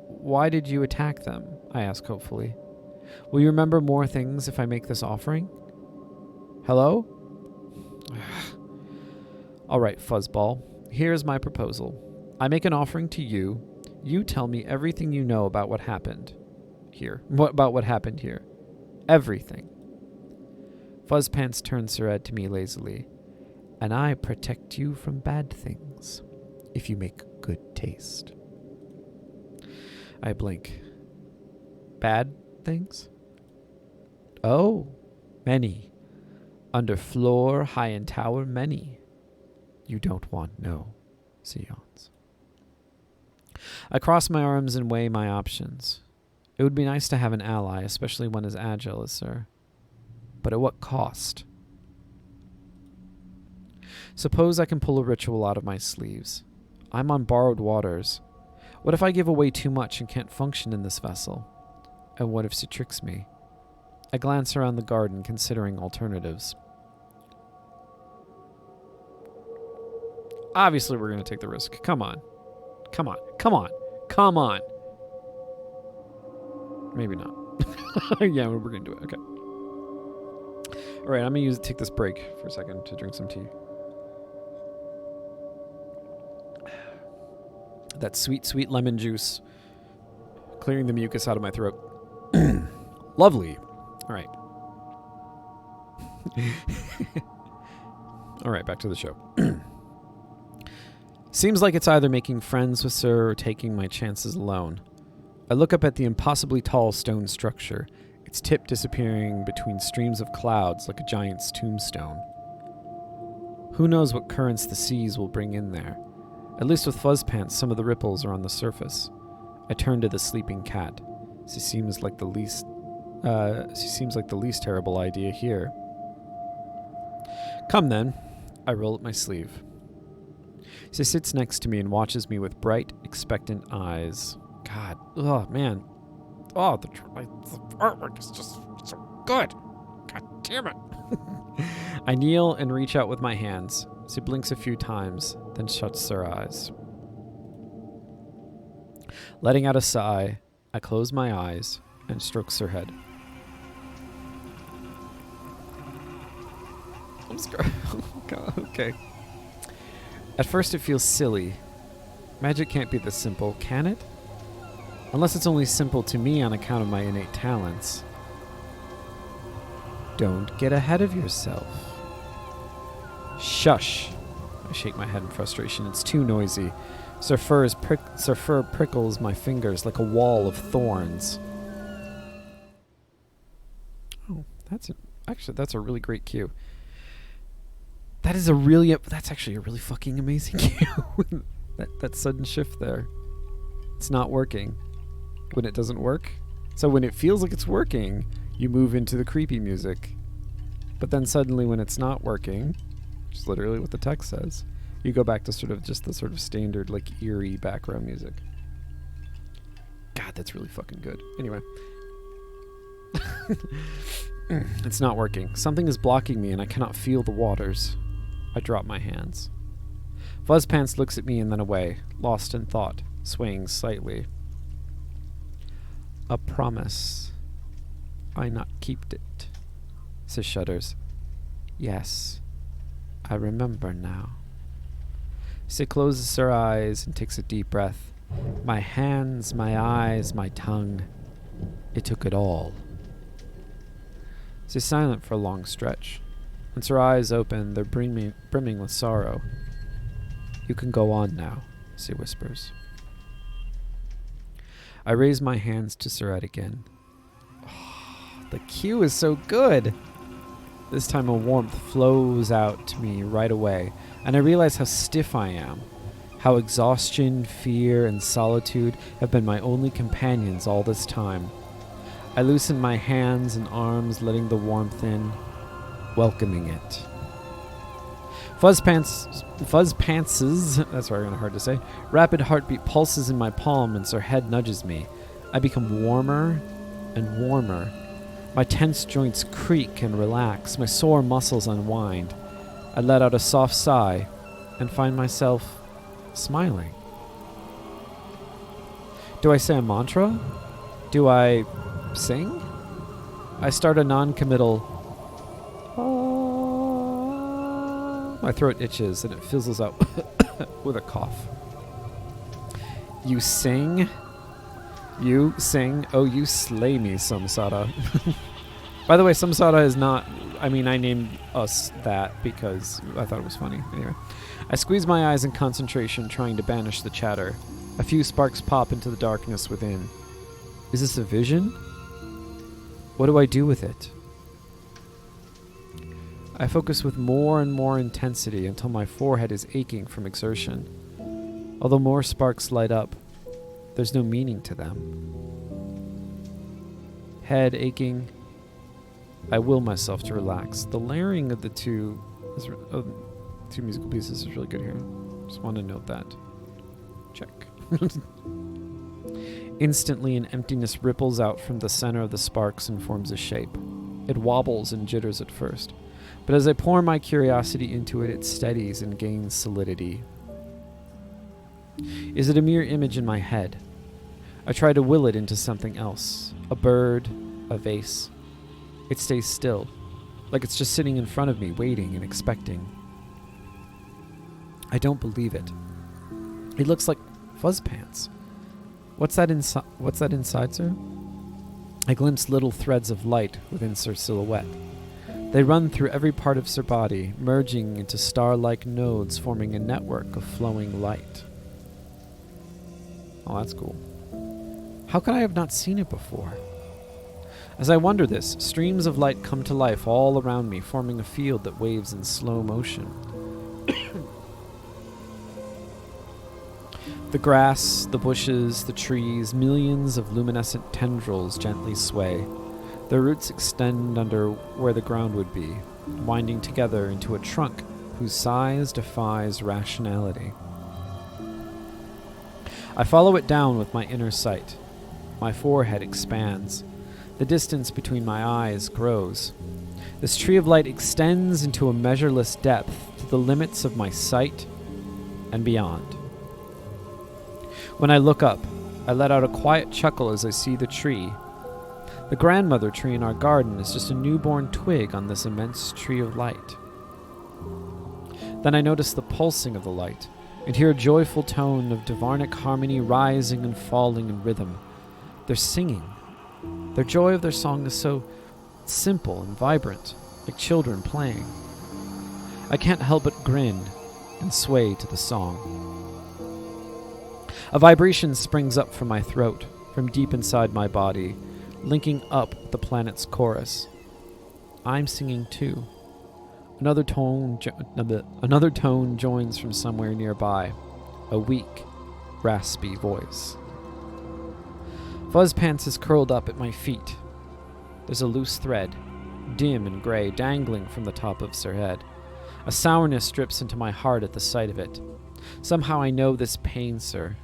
why did you attack them? I ask hopefully. Will you remember more things if I make this offering? Hello? All right, Fuzzball. Here's my proposal. I make an offering to you. You tell me everything you know about what happened here. About what happened here. Everything. Fuzzpants turns Sir Ed to me lazily. And I protect you from bad things, if you make good taste. I blink. Bad things? Oh, many. Under floor, high in tower, many. You don't want no seance. I cross my arms and weigh my options. It would be nice to have an ally, especially one as agile as Sir. But at what cost? Suppose I can pull a ritual out of my sleeves. I'm on borrowed waters. What if I give away too much and can't function in this vessel? And what if she tricks me? I glance around the garden, considering alternatives. Obviously, we're going to take the risk. Come on. Come on. Come on. Come on. Maybe not. Yeah, we're going to do it. Okay. All right, I'm going to take this break for a second to drink some tea. That sweet, sweet lemon juice clearing the mucus out of my throat. Lovely. All right. All right, back to the show. Seems like it's either making friends with Sir or taking my chances alone. I look up at the impossibly tall stone structure, its tip disappearing between streams of clouds like a giant's tombstone. Who knows what currents the seas will bring in there? At least with Fuzzpants, some of the ripples are on the surface. I turn to the sleeping cat. She seems like the least terrible idea here. Come then. I roll up my sleeve. She sits next to me and watches me with bright, expectant eyes. God, oh man, oh the artwork is just so good. God damn it! I kneel and reach out with my hands. She blinks a few times, then shuts her eyes. Letting out a sigh, I close my eyes and strokes her head. I'm scared. Okay. At first it feels silly. Magic can't be this simple, can it? Unless it's only simple to me on account of my innate talents. Don't get ahead of yourself. Shush. I shake my head in frustration. It's too noisy. Sir Fur prickles my fingers like a wall of thorns. Oh, that's a really great cue. That's actually a really fucking amazing cue. that sudden shift there. It's not working. When it doesn't work. So when it feels like it's working, you move into the creepy music. But then suddenly when it's not working, which is literally what the text says, you go back to sort of just the sort of standard, like, eerie background music. God, that's really fucking good. Anyway. It's not working. Something is blocking me and I cannot feel the waters. I drop my hands. Fuzzpants looks at me and then away, lost in thought, swaying slightly. A promise. I not keeped it. Says shudders. Yes, I remember now. She closes her eyes and takes a deep breath. My hands, my eyes, my tongue. It took it all. She's silent for a long stretch. Once her eyes open, they're brimming with sorrow. You can go on now, she whispers. I raise my hands to Sir Ed again. Oh, the cue is so good. This time a warmth flows out to me right away, and I realize how stiff I am, how exhaustion, fear, and solitude have been my only companions all this time. I loosen my hands and arms, letting the warmth in, welcoming it. Fuzzpants's, that's kind of hard to say, rapid heartbeat pulses in my palm and Sir Head nudges me. I become warmer and warmer. My tense joints creak and relax. My sore muscles unwind. I let out a soft sigh and find myself smiling. Do I say a mantra? Do I sing? I start a non-committal my throat itches and it fizzles out with a cough. You sing? You sing? Oh, you slay me, Samsara. By the way, Samsara is not... I mean, I named us that because I thought it was funny. Anyway. I squeeze my eyes in concentration, trying to banish the chatter. A few sparks pop into the darkness within. Is this a vision? What do I do with it? I focus with more and more intensity until my forehead is aching from exertion. Although more sparks light up, there's no meaning to them. Head aching. I will myself to relax. The layering of the two musical pieces is really good here. Just want to note that. Check. Instantly, an emptiness ripples out from the center of the sparks and forms a shape. It wobbles and jitters at first, but as I pour my curiosity into it, it steadies and gains solidity. Is it a mere image in my head? I try to will it into something else. A bird, a vase. It stays still, like it's just sitting in front of me, waiting and expecting. I don't believe it. It looks like fuzz pants. What's that inside, sir? I glimpse little threads of light within Sir's silhouette. They run through every part of Sir body, merging into star-like nodes, forming a network of flowing light. Oh, that's cool. How could I have not seen it before? As I wonder this, streams of light come to life all around me, forming a field that waves in slow motion. The grass, the bushes, the trees, millions of luminescent tendrils gently sway. Their roots extend under where the ground would be, winding together into a trunk whose size defies rationality. I follow it down with my inner sight. My forehead expands. The distance between my eyes grows. This tree of light extends into a measureless depth to the limits of my sight and beyond. When I look up, I let out a quiet chuckle as I see the tree. The grandmother tree in our garden is just a newborn twig on this immense tree of light. Then I notice the pulsing of the light and hear a joyful tone of Dvarnic harmony rising and falling in rhythm. They're singing. Their joy of their song is so simple and vibrant, like children playing. I can't help but grin and sway to the song. A vibration springs up from my throat, from deep inside my body, linking up with the planet's chorus. I'm singing too. Another tone joins from somewhere nearby, a weak, raspy voice. Fuzzpants is curled up at my feet. There's a loose thread, dim and gray, dangling from the top of her head. A sourness drips into my heart at the sight of it. Somehow I know this pains Sir,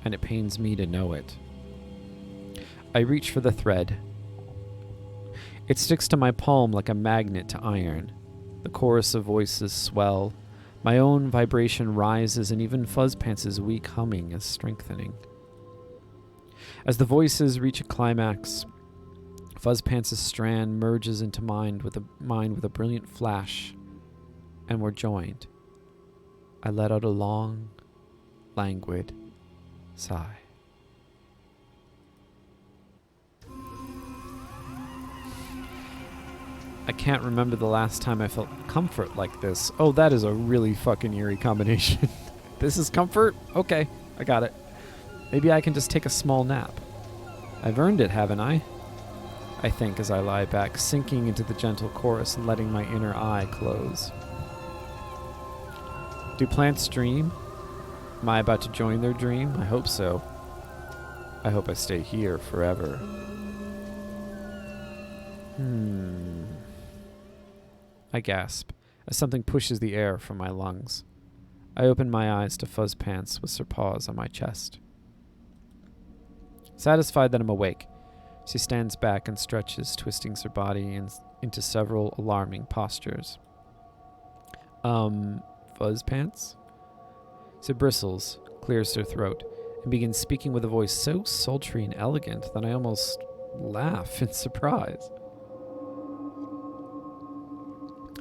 and it pains me to know it. I reach for the thread. It sticks to my palm like a magnet to iron. The chorus of voices swell. My own vibration rises, and even Fuzzpants' weak humming is strengthening. As the voices reach a climax, Fuzzpants' strand merges into mine with a brilliant flash, and we're joined. I let out a long, languid sigh. I can't remember the last time I felt comfort like this. Oh, that is a really fucking eerie combination. This is comfort? Okay, I got it. Maybe I can just take a small nap. I've earned it, haven't I? I think as I lie back, sinking into the gentle chorus and letting my inner eye close. Do plants dream? Am I about to join their dream? I hope so. I hope I stay here forever. I gasp as something pushes the air from my lungs. I open my eyes to Fuzzpants with her paws on my chest. Satisfied that I'm awake, she stands back and stretches, twisting her body into several alarming postures. Fuzzpants? She bristles, clears her throat, and begins speaking with a voice so sultry and elegant that I almost laugh in surprise.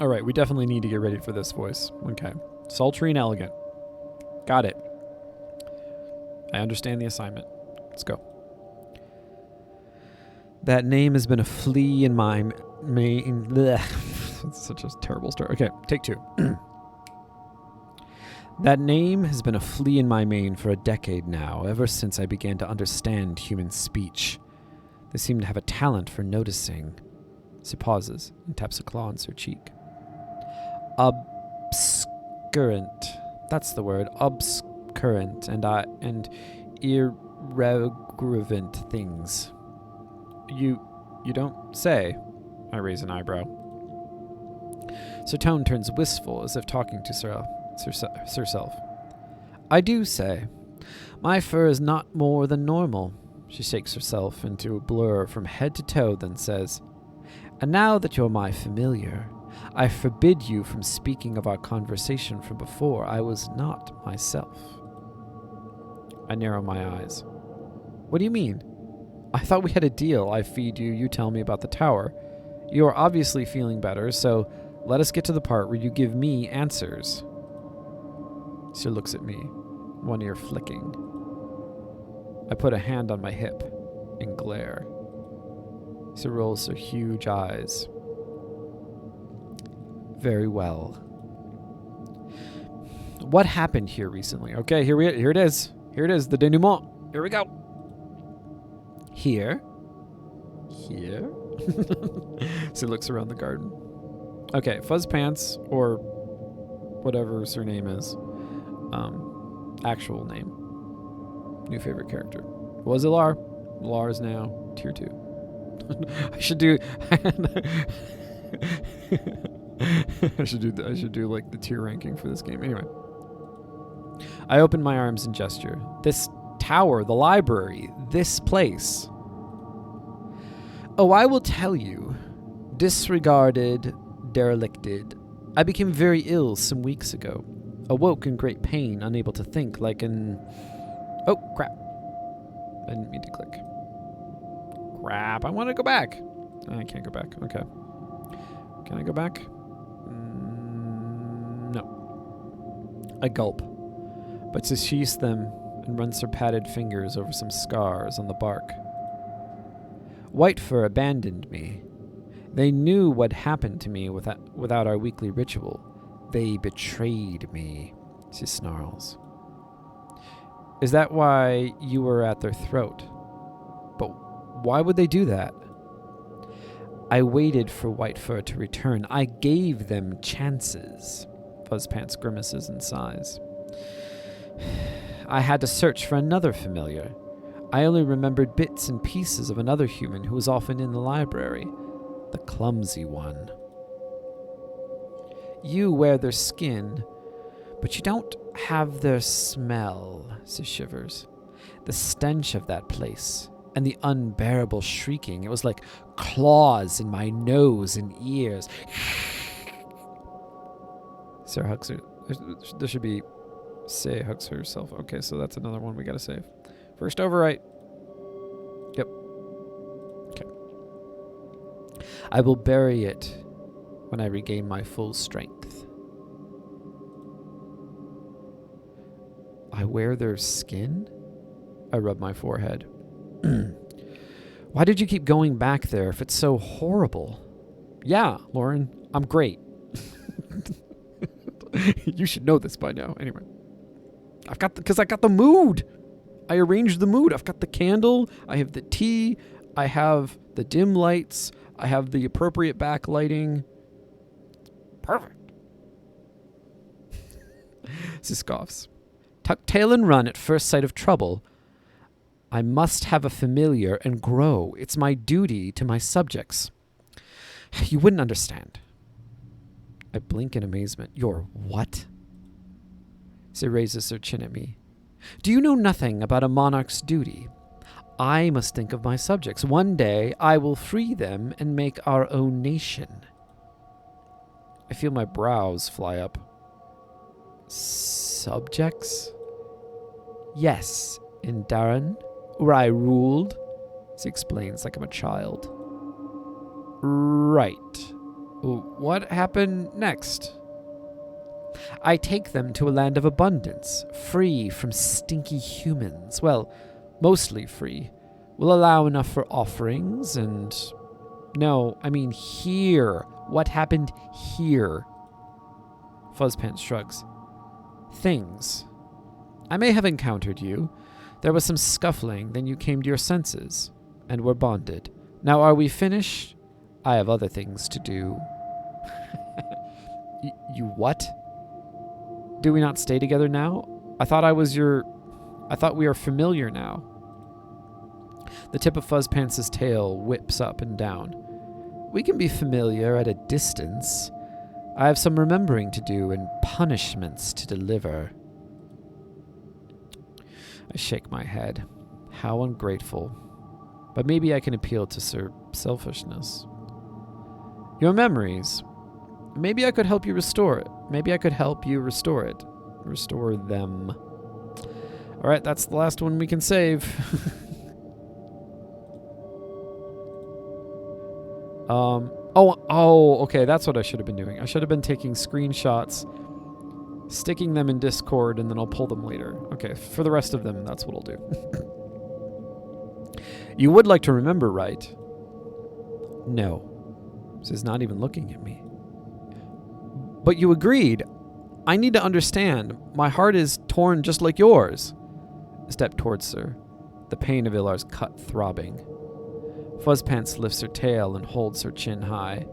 Alright, we definitely need to get ready for this voice. Okay. Sultry and elegant. Got it. I understand the assignment. Let's go. That name has been a flea in my main... It's such a terrible story. Okay, take 2. That name has been a flea in my mane for a decade now, ever since I began to understand human speech. They seem to have a talent for noticing. She pauses and taps a claw on her cheek. Obscurant. That's the word. Obscurant and irreverent things. You don't say. I raise an eyebrow. Her tone turns wistful, as if talking to herself. I do say. My fur is not more than normal. She shakes herself into a blur from head to toe, then says, and now that you're my familiar, I forbid you from speaking of our conversation from before. I was not myself. I narrow my eyes. What do you mean? I thought we had a deal. I feed you, you tell me about the tower. You are obviously feeling better, so let us get to the part where you give me answers. She looks at me, one ear flicking. I put a hand on my hip and glare. She rolls her huge eyes. Very well. What happened here recently? Okay, here it is. Here it is, the denouement. Here we go. Here. She looks around the garden. Okay, Fuzz Pants, or whatever her name is. Actual name. New favorite character. Was it Lar? Lar is now tier 2. I should do I should do like the tier ranking for this game. Anyway. I open my arms and gesture. This tower, the library, this place. Oh, I will tell you. Disregarded, derelicted. I became very ill some weeks ago. Awoke in great pain, unable to think, like an... Oh, crap. I didn't mean to click. Crap, I want to go back. I can't go back. Okay. Can I go back? No. I gulp. But she sheaths them and runs her padded fingers over some scars on the bark. Whitefur abandoned me. They knew what happened to me without our weekly ritual. They betrayed me, she snarls. Is that why you were at their throat? But why would they do that? I waited for Whitefur to return. I gave them chances. Fuzzpants grimaces and sighs. I had to search for another familiar. I only remembered bits and pieces of another human who was often in the library. The clumsy one. You wear their skin, but you don't have their smell, she shivers. The stench of that place, and the unbearable shrieking. It was like claws in my nose and ears. Sarah hugs her. There should be Say hugs herself. Okay, so that's another one we gotta save. First overwrite. Yep. Okay. I will bury it when I regain my full strength. I wear their skin? I rub my forehead. Why did you keep going back there if it's so horrible? Yeah, Lauren, I'm great. You should know this by now. Anyway. I got the mood. I arranged the mood. I've got the candle. I have the tea. I have the dim lights. I have the appropriate backlighting. Perfect. She scoffs. Tuck tail and run at first sight of trouble. I must have a familiar and grow. It's my duty to my subjects. You wouldn't understand. I blink in amazement. Your what? She raises her chin at me. Do you know nothing about a monarch's duty? I must think of my subjects. One day I will free them and make our own nation. I feel my brows fly up. Subjects? Yes, in Darren, where I ruled, she explains like I'm a child. Right. What happened next? I take them to a land of abundance, free from stinky humans. Well, mostly free. We'll allow enough for offerings and... No, I mean here. What happened here? Fuzzpants shrugs. Things. I may have encountered you. There was some scuffling, then you came to your senses, and were bonded. Now are we finished? I have other things to do. You what? Do we not stay together now? I thought we are familiar now. The tip of Fuzzpants' tail whips up and down. We can be familiar at a distance. I have some remembering to do and punishments to deliver. I shake my head. How ungrateful. But maybe I can appeal to Sir Selfishness. Your memories. Maybe I could help you restore it. Maybe I could help you restore it. Restore them. Alright, that's the last one we can save. Okay, that's what I should have been doing. I should have been taking screenshots, sticking them in Discord, and then I'll pull them later. Okay, for the rest of them, that's what I'll do. You would like to remember, right? No. She's not even looking at me. But you agreed. I need to understand. My heart is torn just like yours. I step towards her, the pain of Ilar's cut throbbing. Fuzzpants lifts her tail and holds her chin high.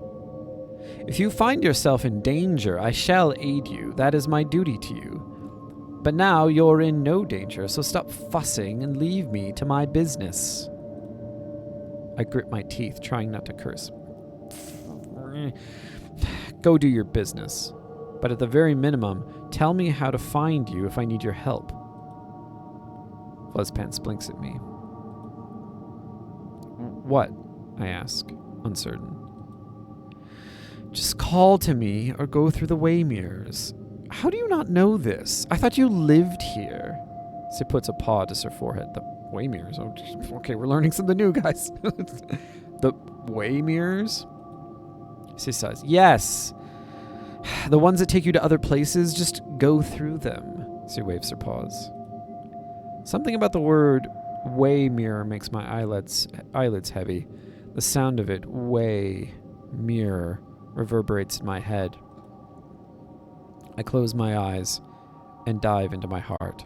If you find yourself in danger, I shall aid you. That is my duty to you. But now you're in no danger, so stop fussing and leave me to my business. I grit my teeth, trying not to curse. Go do your business. But at the very minimum, tell me how to find you if I need your help. Fuzzpants blinks at me. What? I ask, uncertain. Just call to me or go through the way mirrors. How do you not know this? I thought you lived here. She puts a paw to her forehead. The way mirrors? Oh, okay, we're learning something new, guys. The way mirrors? She says, yes. The ones that take you to other places, just go through them. She waves her paws. Something about the word way mirror makes my eyelids heavy. The sound of it, way, mirror, reverberates in my head. I close my eyes and dive into my heart.